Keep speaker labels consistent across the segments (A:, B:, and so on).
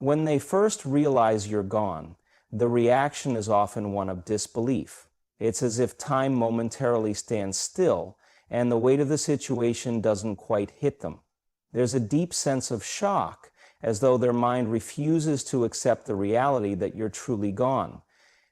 A: When they first realize you're gone, the reaction is often one of disbelief. It's as if time momentarily stands still and the weight of the situation doesn't quite hit them. There's a deep sense of shock, as though their mind refuses to accept the reality that you're truly gone.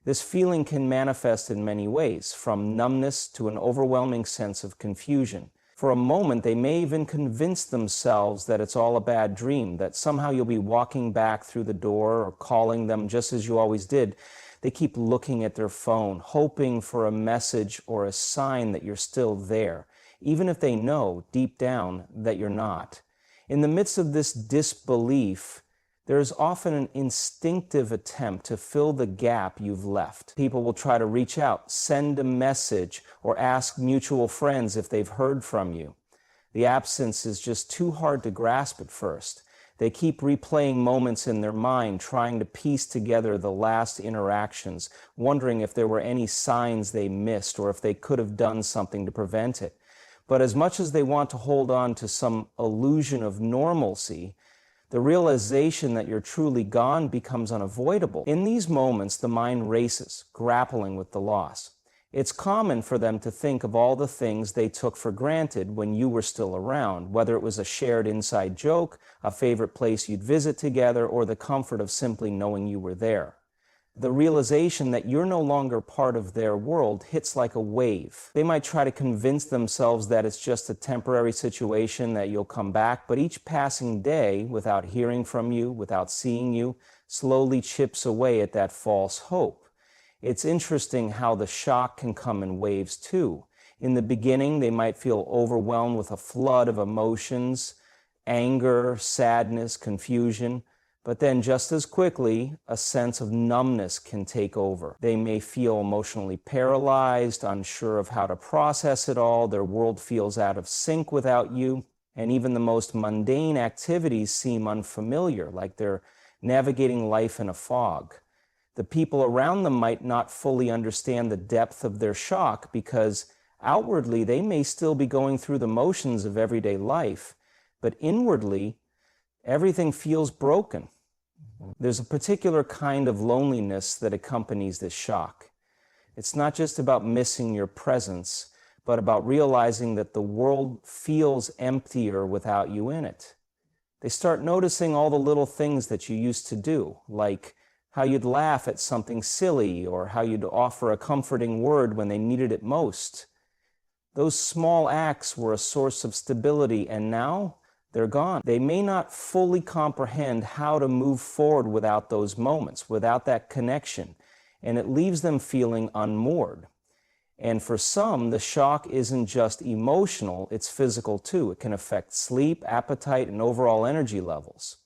A: This feeling can manifest in many ways, from numbness to an overwhelming sense of confusion. For a moment, they may even convince themselves that it's all a bad dream, that somehow you'll be walking back through the door or calling them just as you always did. They keep looking at their phone, hoping for a message or a sign that you're still there, even if they know deep down that you're not. In the midst of this disbelief, there is often an instinctive attempt to fill the gap you've left. People will try to reach out, send a message, or ask mutual friends if they've heard from you. The absence is just too hard to grasp at first. They keep replaying moments in their mind, trying to piece together the last interactions, wondering if there were any signs they missed or if they could have done something to prevent it. But as much as they want to hold on to some illusion of normalcy, the realization that you're truly gone becomes unavoidable. In these moments, the mind races, grappling with the loss. It's common for them to think of all the things they took for granted when you were still around, whether it was a shared inside joke, a favorite place you'd visit together, or the comfort of simply knowing you were there. The realization that you're no longer part of their world hits like a wave. They might try to convince themselves that it's just a temporary situation, that you'll come back, but each passing day, without hearing from you, without seeing you, slowly chips away at that false hope. It's interesting how the shock can come in waves too. In the beginning, they might feel overwhelmed with a flood of emotions, anger, sadness, confusion. But then just as quickly, a sense of numbness can take over. They may feel emotionally paralyzed, unsure of how to process it all. Their world feels out of sync without you. And even the most mundane activities seem unfamiliar, like they're navigating life in a fog. The people around them might not fully understand the depth of their shock because outwardly they may still be going through the motions of everyday life, but inwardly everything feels broken. There's a particular kind of loneliness that accompanies this shock. It's not just about missing your presence, but about realizing that the world feels emptier without you in it. They start noticing all the little things that you used to do, like how you'd laugh at something silly or how you'd offer a comforting word when they needed it most. Those small acts were a source of stability, and now they're gone. They may not fully comprehend how to move forward without those moments, without that connection, and it leaves them feeling unmoored. And for some, the shock isn't just emotional, it's physical too. It can affect sleep, appetite, and overall energy levels.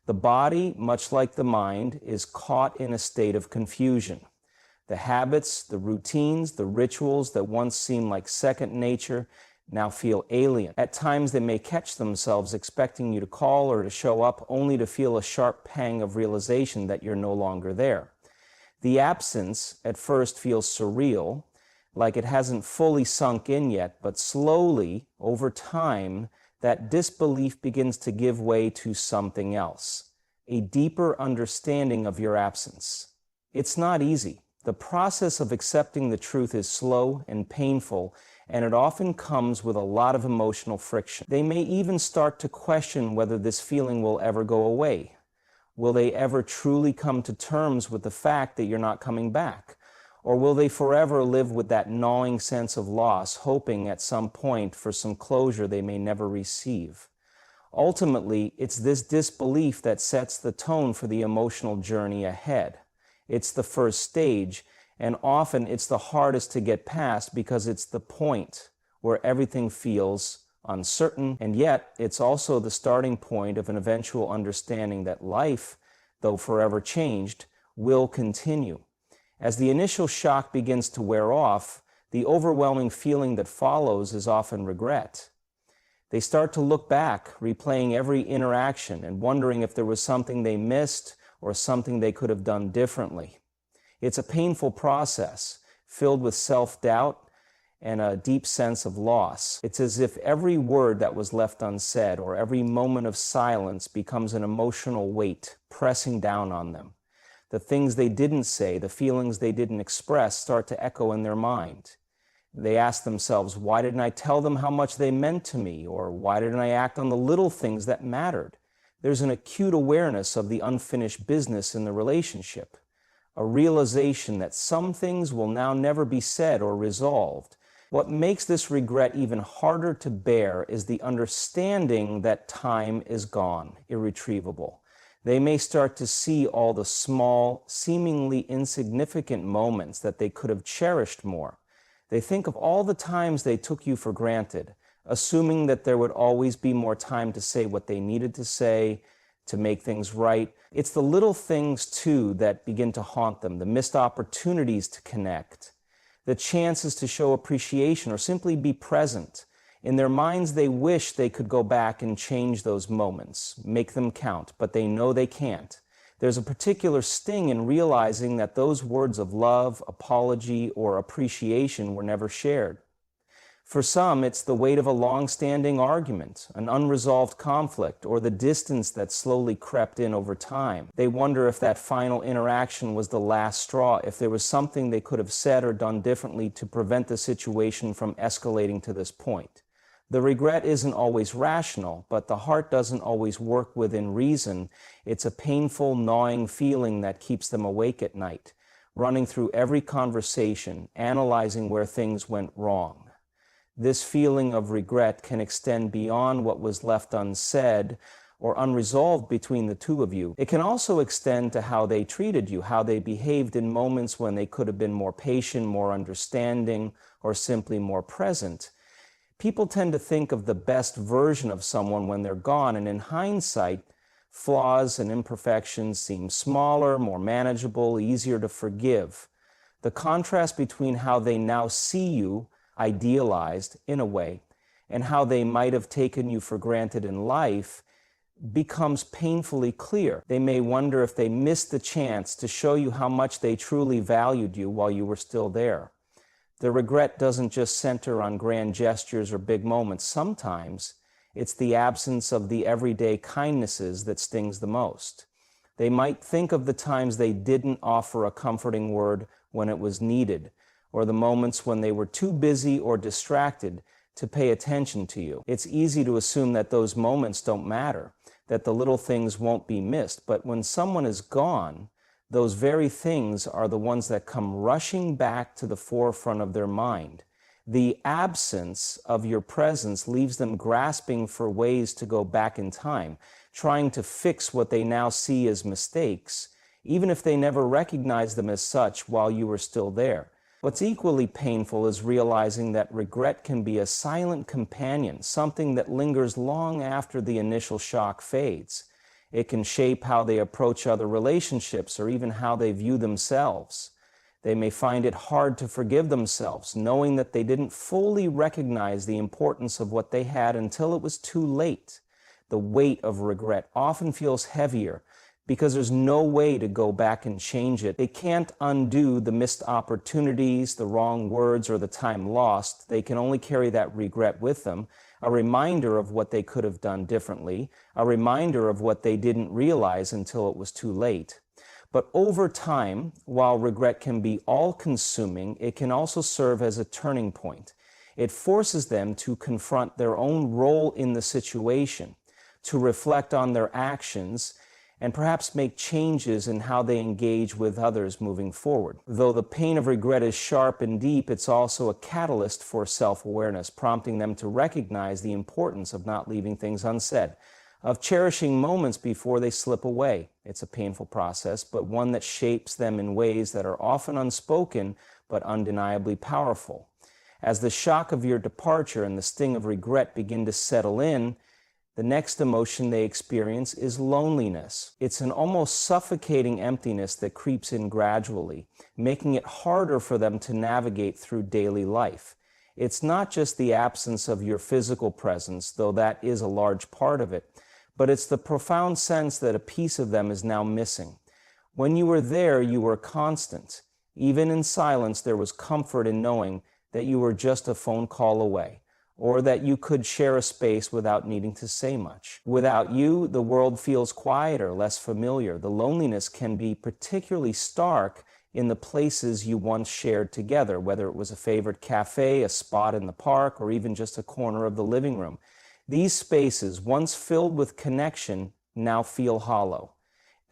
A: The body, much like the mind, is caught in a state of confusion. The habits, the routines, the rituals that once seemed like second nature now feel alien. At times they may catch themselves expecting you to call or to show up, only to feel a sharp pang of realization that you're no longer there. The absence at first feels surreal, like it hasn't fully sunk in yet, but slowly, over time, that disbelief begins to give way to something else, a deeper understanding of your absence. It's not easy. The process of accepting the truth is slow and painful, and it often comes with a lot of emotional friction. They may even start to question whether this feeling will ever go away. Will they ever truly come to terms with the fact that you're not coming back? Or will they forever live with that gnawing sense of loss, hoping at some point for some closure they may never receive? Ultimately, it's this disbelief that sets the tone for the emotional journey ahead. It's the first stage, and often it's the hardest to get past because it's the point where everything feels uncertain, and yet it's also the starting point of an eventual understanding that life, though forever changed, will continue. As the initial shock begins to wear off, the overwhelming feeling that follows is often regret. They start to look back, replaying every interaction and wondering if there was something they missed or something they could have done differently. It's a painful process, filled with self-doubt, and a deep sense of loss. It's as if every word that was left unsaid or every moment of silence becomes an emotional weight pressing down on them. The things they didn't say, the feelings they didn't express start to echo in their mind. They ask themselves, why didn't I tell them how much they meant to me? Or why didn't I act on the little things that mattered? There's an acute awareness of the unfinished business in the relationship, a realization that some things will now never be said or resolved. What makes this regret even harder to bear is the understanding that time is gone, irretrievable. They may start to see all the small, seemingly insignificant moments that they could have cherished more. They think of all the times they took you for granted, assuming that there would always be more time to say what they needed to say, to make things right. It's the little things, too, that begin to haunt them, the missed opportunities to connect, the chances to show appreciation or simply be present. In their minds, they wish they could go back and change those moments, make them count, but they know they can't. There's a particular sting in realizing that those words of love, apology, or appreciation were never shared. For some, it's the weight of a long-standing argument, an unresolved conflict, or the distance that slowly crept in over time. They wonder if that final interaction was the last straw, if there was something they could have said or done differently to prevent the situation from escalating to this point. The regret isn't always rational, but the heart doesn't always work within reason. It's a painful, gnawing feeling that keeps them awake at night, running through every conversation, analyzing where things went wrong. This feeling of regret can extend beyond what was left unsaid or unresolved between the two of you. It can also extend to how they treated you, how they behaved in moments when they could have been more patient, more understanding, or simply more present. People tend to think of the best version of someone when they're gone, and in hindsight, flaws and imperfections seem smaller, more manageable, easier to forgive. The contrast between how they now see you, idealized in a way, and how they might have taken you for granted in life becomes painfully clear. They may wonder if they missed the chance to show you how much they truly valued you while you were still there. The regret doesn't just center on grand gestures or big moments. Sometimes it's the absence of the everyday kindnesses that stings the most. They might think of the times they didn't offer a comforting word when it was needed, or the moments when they were too busy or distracted to pay attention to you. It's easy to assume that those moments don't matter, that the little things won't be missed, but when someone is gone, those very things are the ones that come rushing back to the forefront of their mind. The absence of your presence leaves them grasping for ways to go back in time, trying to fix what they now see as mistakes, even if they never recognized them as such while you were still there. What's equally painful is realizing that regret can be a silent companion, something that lingers long after the initial shock fades. It can shape how they approach other relationships or even how they view themselves. They may find it hard to forgive themselves, knowing that they didn't fully recognize the importance of what they had until it was too late. The weight of regret often feels heavier because there's no way to go back and change it. They can't undo the missed opportunities, the wrong words, or the time lost. They can only carry that regret with them, a reminder of what they could have done differently, a reminder of what they didn't realize until it was too late. But over time, while regret can be all-consuming, it can also serve as a turning point. It forces them to confront their own role in the situation, to reflect on their actions, and perhaps make changes in how they engage with others moving forward. Though the pain of regret is sharp and deep, it's also a catalyst for self-awareness, prompting them to recognize the importance of not leaving things unsaid, of cherishing moments before they slip away. It's a painful process, but one that shapes them in ways that are often unspoken but undeniably powerful. As the shock of your departure and the sting of regret begin to settle in, the next emotion they experience is loneliness. It's an almost suffocating emptiness that creeps in gradually, making it harder for them to navigate through daily life. It's not just the absence of your physical presence, though that is a large part of it, but it's the profound sense that a piece of them is now missing. When you were there, you were constant. Even in silence, there was comfort in knowing that you were just a phone call away, or that you could share a space without needing to say much. Without you, the world feels quieter, less familiar. The loneliness can be particularly stark in the places you once shared together, whether it was a favorite cafe, a spot in the park, or even just a corner of the living room. These spaces, once filled with connection, now feel hollow.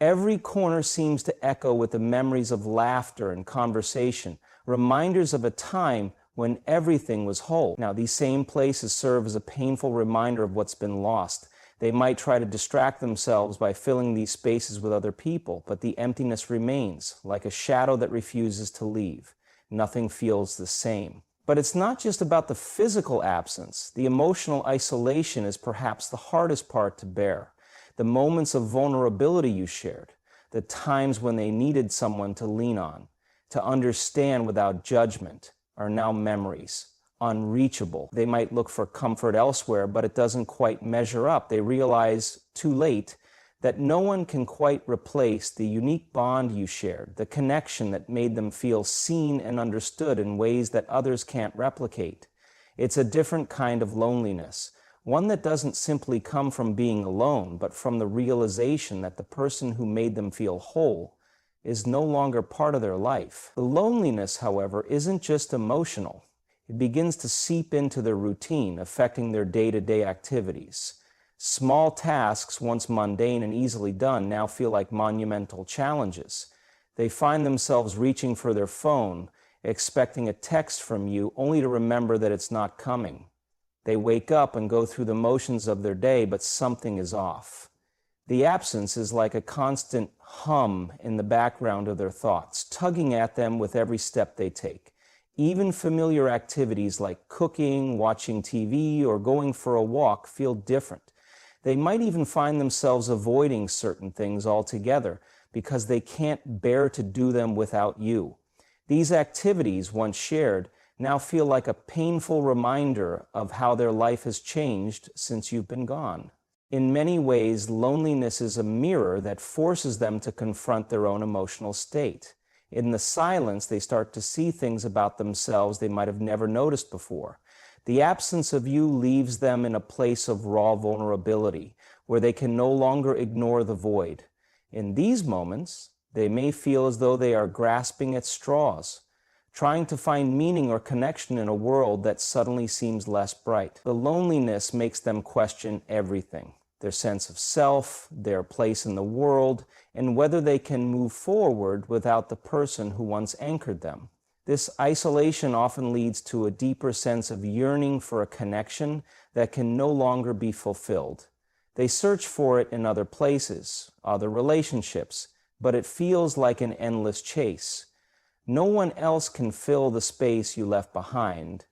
A: Every corner seems to echo with the memories of laughter and conversation, reminders of a time when everything was whole. Now, these same places serve as a painful reminder of what's been lost. They might try to distract themselves by filling these spaces with other people, but the emptiness remains, like a shadow that refuses to leave. Nothing feels the same. But it's not just about the physical absence. The emotional isolation is perhaps the hardest part to bear. The moments of vulnerability you shared, the times when they needed someone to lean on, to understand without judgment, are now memories, unreachable. They might look for comfort elsewhere, but it doesn't quite measure up. They realize too late that no one can quite replace the unique bond you shared, the connection that made them feel seen and understood in ways that others can't replicate. It's a different kind of loneliness, one that doesn't simply come from being alone, but from the realization that the person who made them feel whole is no longer part of their life. The loneliness, however, isn't just emotional. It begins to seep into their routine, affecting their day-to-day activities. Small tasks, once mundane and easily done, now feel like monumental challenges. They find themselves reaching for their phone, expecting a text from you, only to remember that it's not coming. They wake up and go through the motions of their day, but something is off. The absence is like a constant hum in the background of their thoughts, tugging at them with every step they take. Even familiar activities like cooking, watching TV, or going for a walk feel different. They might even find themselves avoiding certain things altogether because they can't bear to do them without you. These activities, once shared, now feel like a painful reminder of how their life has changed since you've been gone. In many ways, loneliness is a mirror that forces them to confront their own emotional state. In the silence, they start to see things about themselves they might have never noticed before. The absence of you leaves them in a place of raw vulnerability, where they can no longer ignore the void. In these moments, they may feel as though they are grasping at straws, trying to find meaning or connection in a world that suddenly seems less bright. The loneliness makes them question everything: their sense of self, their place in the world, and whether they can move forward without the person who once anchored them. This isolation often leads to a deeper sense of yearning for a connection that can no longer be fulfilled. They search for it in other places, other relationships, but it feels like an endless chase. No one else can fill the space you left behind,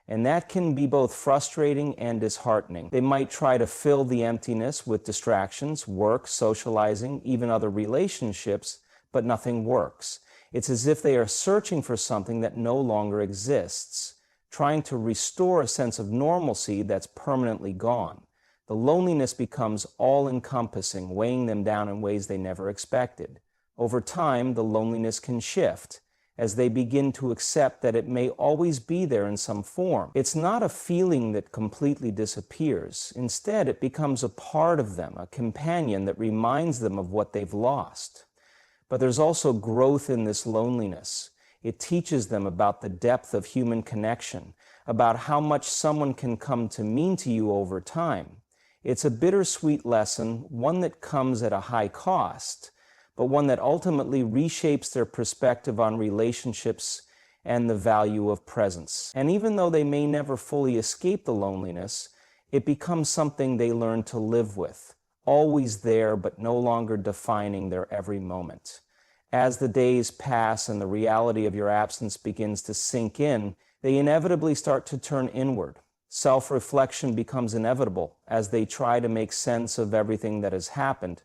A: and that can be both frustrating and disheartening. They might try to fill the emptiness with distractions, work, socializing, even other relationships, but nothing works. It's as if they are searching for something that no longer exists, trying to restore a sense of normalcy that's permanently gone. The loneliness becomes all-encompassing, weighing them down in ways they never expected. Over time, the loneliness can shift, as they begin to accept that it may always be there in some form. It's not a feeling that completely disappears. Instead, it becomes a part of them, a companion that reminds them of what they've lost. But there's also growth in this loneliness. It teaches them about the depth of human connection, about how much someone can come to mean to you over time. It's a bittersweet lesson, one that comes at a high cost, but one that ultimately reshapes their perspective on relationships and the value of presence. And even though they may never fully escape the loneliness, it becomes something they learn to live with, always there but no longer defining their every moment. As the days pass and the reality of your absence begins to sink in, they inevitably start to turn inward. Self-reflection becomes inevitable as they try to make sense of everything that has happened.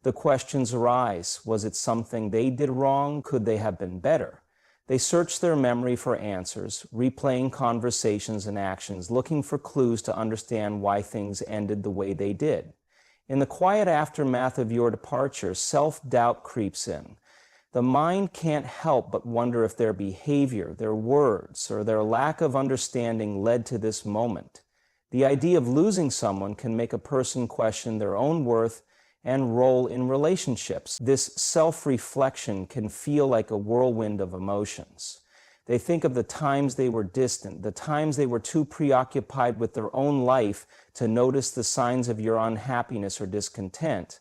A: The questions arise. Was it something they did wrong? Could they have been better? They search their memory for answers, replaying conversations and actions, looking for clues to understand why things ended the way they did. In the quiet aftermath of your departure, self-doubt creeps in. The mind can't help but wonder if their behavior, their words, or their lack of understanding led to this moment. The idea of losing someone can make a person question their own worth and role in relationships. This self-reflection can feel like a whirlwind of emotions. They think of the times they were distant, the times they were too preoccupied with their own life to notice the signs of your unhappiness or discontent.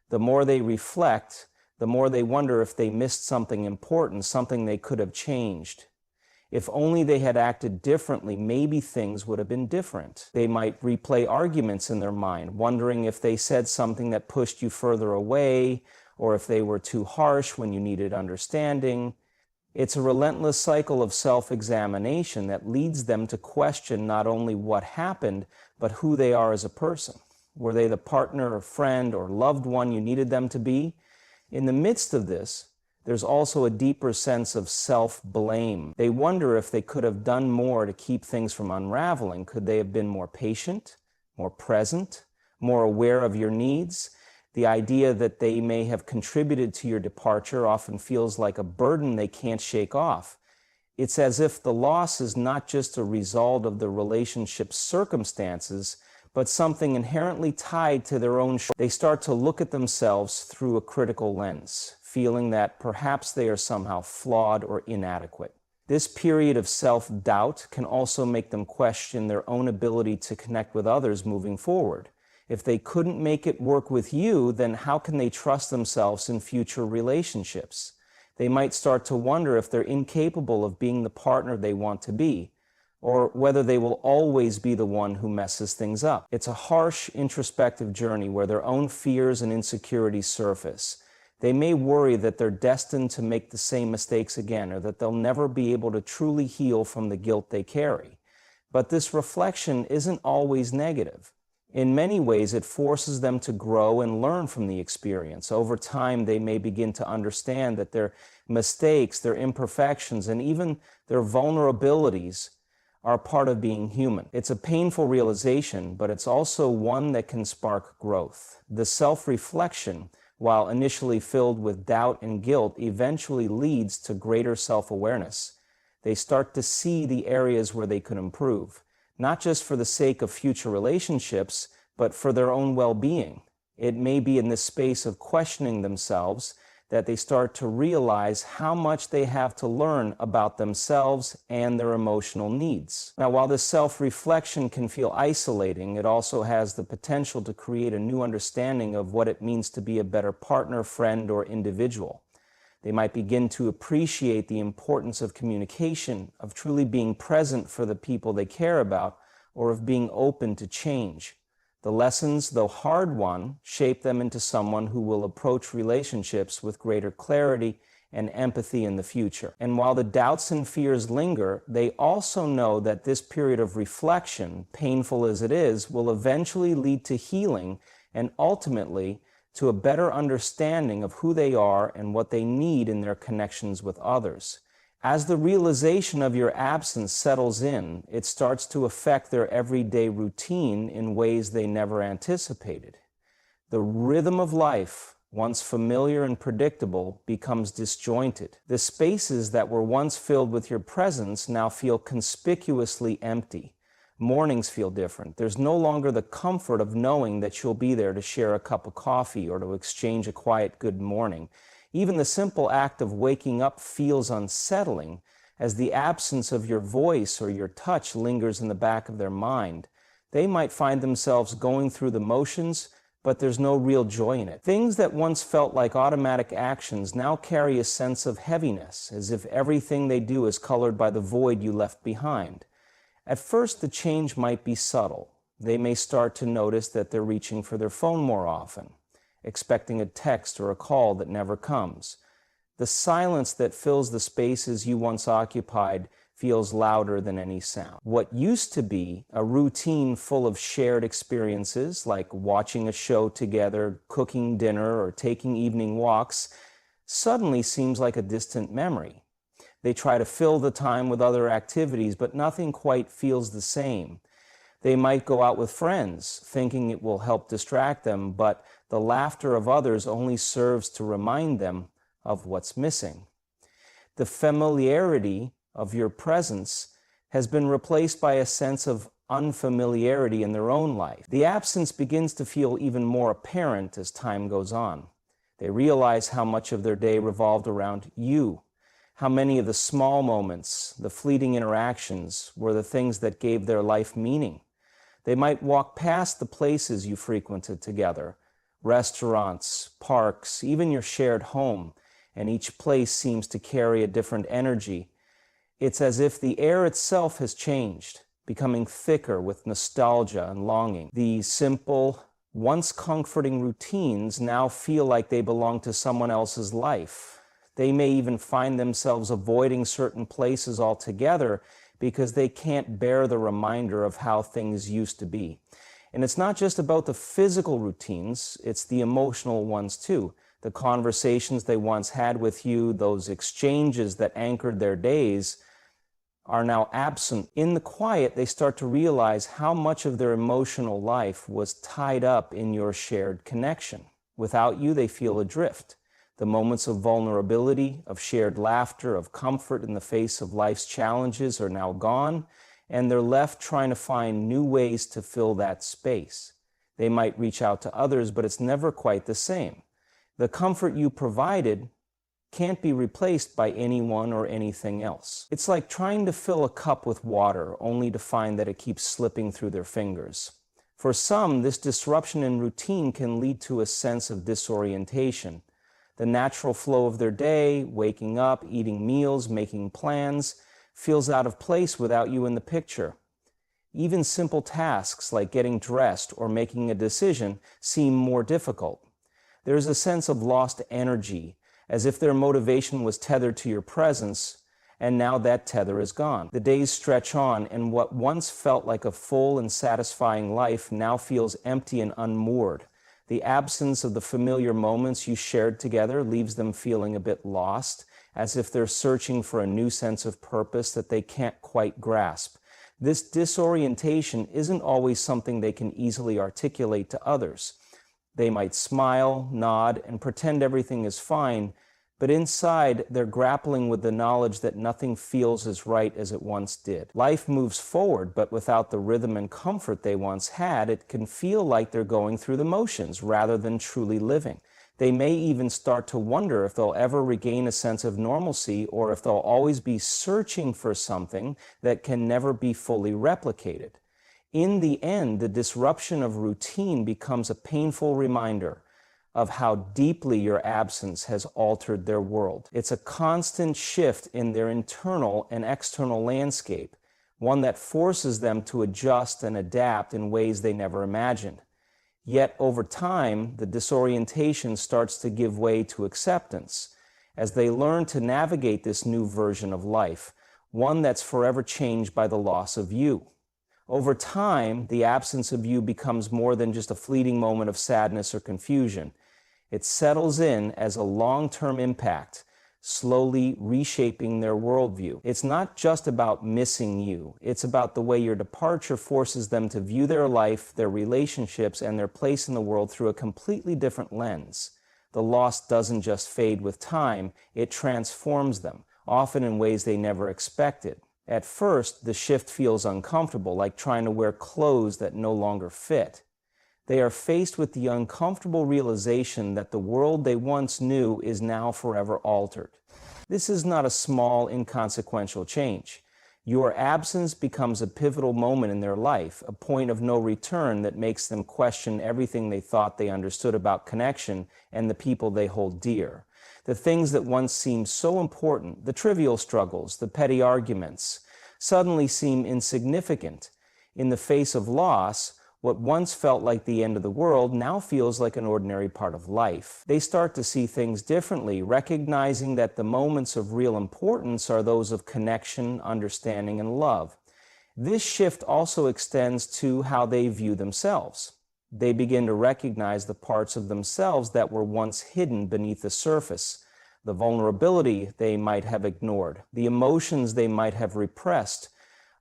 A: The more they reflect, the more they wonder if they missed something important, something they could have changed. If only they had acted differently, maybe things would have been different. They might replay arguments in their mind, wondering if they said something that pushed you further away, or if they were too harsh when you needed understanding. It's a relentless cycle of self-examination that leads them to question not only what happened, but who they are as a person. Were they the partner or friend or loved one you needed them to be? In the midst of this, there's also a deeper sense of self-blame. They wonder if they could have done more to keep things from unraveling. Could they have been more patient, more present, more aware of your needs? The idea that they may have contributed to your departure often feels like a burden they can't shake off. It's as if the loss is not just a result of the relationship's circumstances, but something inherently tied to their own shoulders. They start to look at themselves through a critical lens, feeling that perhaps they are somehow flawed or inadequate. This period of self-doubt can also make them question their own ability to connect with others moving forward. If they couldn't make it work with you, then how can they trust themselves in future relationships? They might start to wonder if they're incapable of being the partner they want to be, or whether they will always be the one who messes things up. It's a harsh, introspective journey where their own fears and insecurities surface. They may worry that they're destined to make the same mistakes again, or that they'll never be able to truly heal from the guilt they carry. But this reflection isn't always negative. In many ways, it forces them to grow and learn from the experience. Over time, they may begin to understand that their mistakes, their imperfections, and even their vulnerabilities are part of being human. It's a painful realization, but it's also one that can spark growth. The self-reflection, while initially filled with doubt and guilt, eventually leads to greater self-awareness. They start to see the areas where they could improve, not just for the sake of future relationships, but for their own well-being. It may be in this space of questioning themselves that they start to realize how much they have to learn about themselves and their emotional needs. Now, while this self-reflection can feel isolating, it also has the potential to create a new understanding of what it means to be a better partner, friend, or individual. They might begin to appreciate the importance of communication, of truly being present for the people they care about, or of being open to change. The lessons, though hard-won, shape them into someone who will approach relationships with greater clarity and empathy in the future. And while the doubts and fears linger, they also know that this period of reflection, painful as it is, will eventually lead to healing and ultimately to a better understanding of who they are and what they need in their connections with others. As the realization of your absence settles in, it starts to affect their everyday routine in ways they never anticipated. The rhythm of life, once familiar and predictable, becomes disjointed. The spaces that were once filled with your presence now feel conspicuously empty. Mornings feel different. There's no longer the comfort of knowing that you'll be there to share a cup of coffee or to exchange a quiet good morning. Even the simple act of waking up feels unsettling, as the absence of your voice or your touch lingers in the back of their mind. They might find themselves going through the motions, but there's no real joy in it. Things that once felt like automatic actions now carry a sense of heaviness, as if everything they do is colored by the void you left behind. At first, the change might be subtle. They may start to notice that they're reaching for their phone more often, expecting a text or a call that never comes. The silence that fills the spaces you once occupied feels louder than any sound. What used to be a routine full of shared experiences, like watching a show together, cooking dinner, or taking evening walks, suddenly seems like a distant memory. They try to fill the time with other activities, but nothing quite feels the same. They might go out with friends, thinking it will help distract them, but the laughter of others only serves to remind them of what's missing. The familiarity of your presence has been replaced by a sense of unfamiliarity in their own life. The absence begins to feel even more apparent as time goes on. They realize how much of their day revolved around you, how many of the small moments, the fleeting interactions, were the things that gave their life meaning. They might walk past the places you frequented together, restaurants, parks, even your shared home, and each place seems to carry a different energy. It's as if the air itself has changed, becoming thicker with nostalgia and longing. The simple, once comforting routines now feel like they belong to someone else's life. They may even find themselves avoiding certain places altogether because they can't bear the reminder of how things used to be. And it's not just about the physical routines, it's the emotional ones too. The conversations they once had with you, those exchanges that anchored their days, are now absent. In the quiet, they start to realize how much of their emotional life was tied up in your shared connection. Without you, they feel adrift. The moments of vulnerability, of shared laughter, of comfort in the face of life's challenges are now gone, and they're left trying to find new ways to fill that space. They might reach out to others, but it's never quite the same. The comfort you provided can't be replaced by anyone or anything else. It's like trying to fill a cup with water only to find that it keeps slipping through their fingers. For some, this disruption in routine can lead to a sense of disorientation. The natural flow of their day, waking up, eating meals, making plans, feels out of place without you in the picture. Even simple tasks like getting dressed or making a decision seem more difficult. There's a sense of lost energy, as if their motivation was tethered to your presence, and now that tether is gone. The days stretch on, and what once felt like a full and satisfying life now feels empty and unmoored. The absence of the familiar moments you shared together leaves them feeling a bit lost, as if they're searching for a new sense of purpose that they can't quite grasp. This disorientation isn't always something they can easily articulate to others. They might smile, nod, and pretend everything is fine, but inside they're grappling with the knowledge that nothing feels as right as it once did. Life moves forward, but without the rhythm and comfort they once had, it can feel like they're going through the motions rather than truly living. They may even start to wonder if they'll ever regain a sense of normalcy or if they'll always be searching for something that can never be fully replicated. In the end, the disruption of routine becomes a painful reminder of how deeply your absence has altered their world. It's a constant shift in their internal and external landscape, one that forces them to adjust and adapt in ways they never imagined. Yet over time, the disorientation starts to give way to acceptance as they learn to navigate this new version of life, one that's forever changed by the loss of you. Over time, the absence of you becomes more than just a fleeting moment of sadness or confusion. It settles in as a long-term impact, slowly reshaping their worldview. It's not just about missing you. It's about the way your departure forces them to view their life, their relationships, and their place in the world through a completely different lens. The loss doesn't just fade with time, it transforms them, often in ways they never expected. At first, the shift feels uncomfortable, like trying to wear clothes that no longer fit. They are faced with the uncomfortable realization that the world they once knew is now forever altered. This is not a small, inconsequential change. Your absence becomes a pivotal moment in their life, a point of no return that makes them question everything they thought they understood about connection and the people they hold dear. The things that once seemed so important, the trivial struggles, the petty arguments, suddenly seem insignificant. In the face of loss, what once felt like the end of the world now feels like an ordinary part of life. They start to see things differently, recognizing that the moments of real importance are those of connection, understanding, and love. This shift also extends to how they view themselves. They begin to recognize the parts of themselves that were once hidden beneath the surface, the vulnerability they might have ignored, the emotions they might have repressed,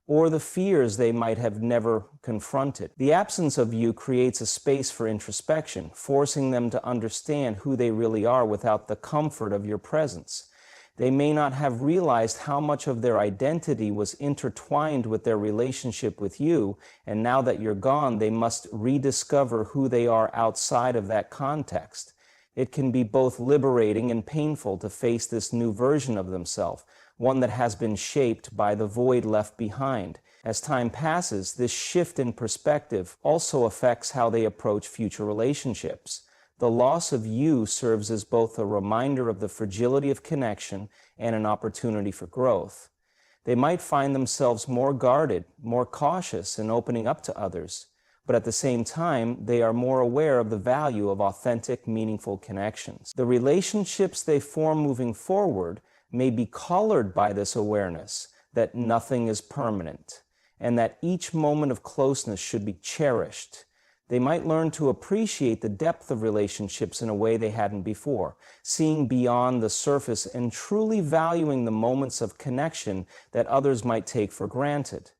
A: or the fears they might have never confronted. The absence of you creates a space for introspection, forcing them to understand who they really are without the comfort of your presence. They may not have realized how much of their identity was intertwined with their relationship with you, and now that you're gone, they must rediscover who they are outside of that context. It can be both liberating and painful to face this new version of themselves, one that has been shaped by the void left behind. As time passes, this shift in perspective also affects how they approach future relationships. The loss of you serves as both a reminder of the fragility of connection and an opportunity for growth. They might find themselves more guarded, more cautious in opening up to others, but at the same time, they are more aware of the value of authentic, meaningful connections. The relationships they form moving forward may be colored by this awareness that nothing is permanent, and that each moment of closeness should be cherished. They might learn to appreciate the depth of relationships in a way they hadn't before, seeing beyond the surface and truly valuing the moments of connection that others might take for granted.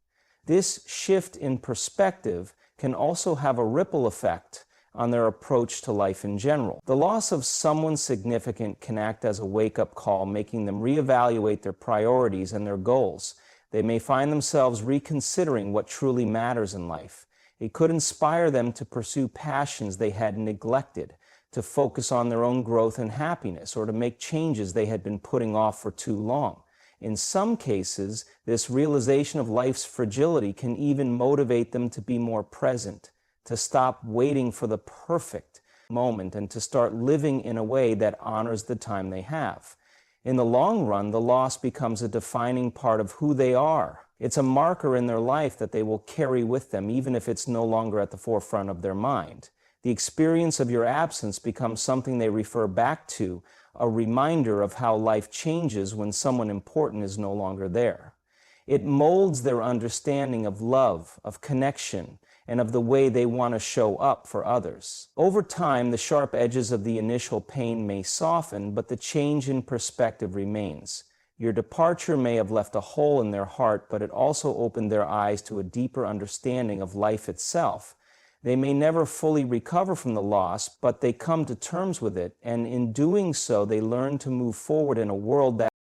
A: This shift in perspective can also have a ripple effect on their approach to life in general. The loss of someone significant can act as a wake-up call, making them reevaluate their priorities and their goals. They may find themselves reconsidering what truly matters in life. It could inspire them to pursue passions they had neglected, to focus on their own growth and happiness, or to make changes they had been putting off for too long. In some cases, this realization of life's fragility can even motivate them to be more present, to stop waiting for the perfect moment, and to start living in a way that honors the time they have. In the long run, the loss becomes a defining part of who they are. It's a marker in their life that they will carry with them, even if it's no longer at the forefront of their mind. The experience of your absence becomes something they refer back to, a reminder of how life changes when someone important is no longer there. It molds their understanding of love, of connection, and of the way they want to show up for others. Over time, the sharp edges of the initial pain may soften, but the change in perspective remains. Your departure may have left a hole in their heart, but it also opened their eyes to a deeper understanding of life itself. They may never fully recover from the loss, but they come to terms with it, and in doing so, they learn to move forward in a world that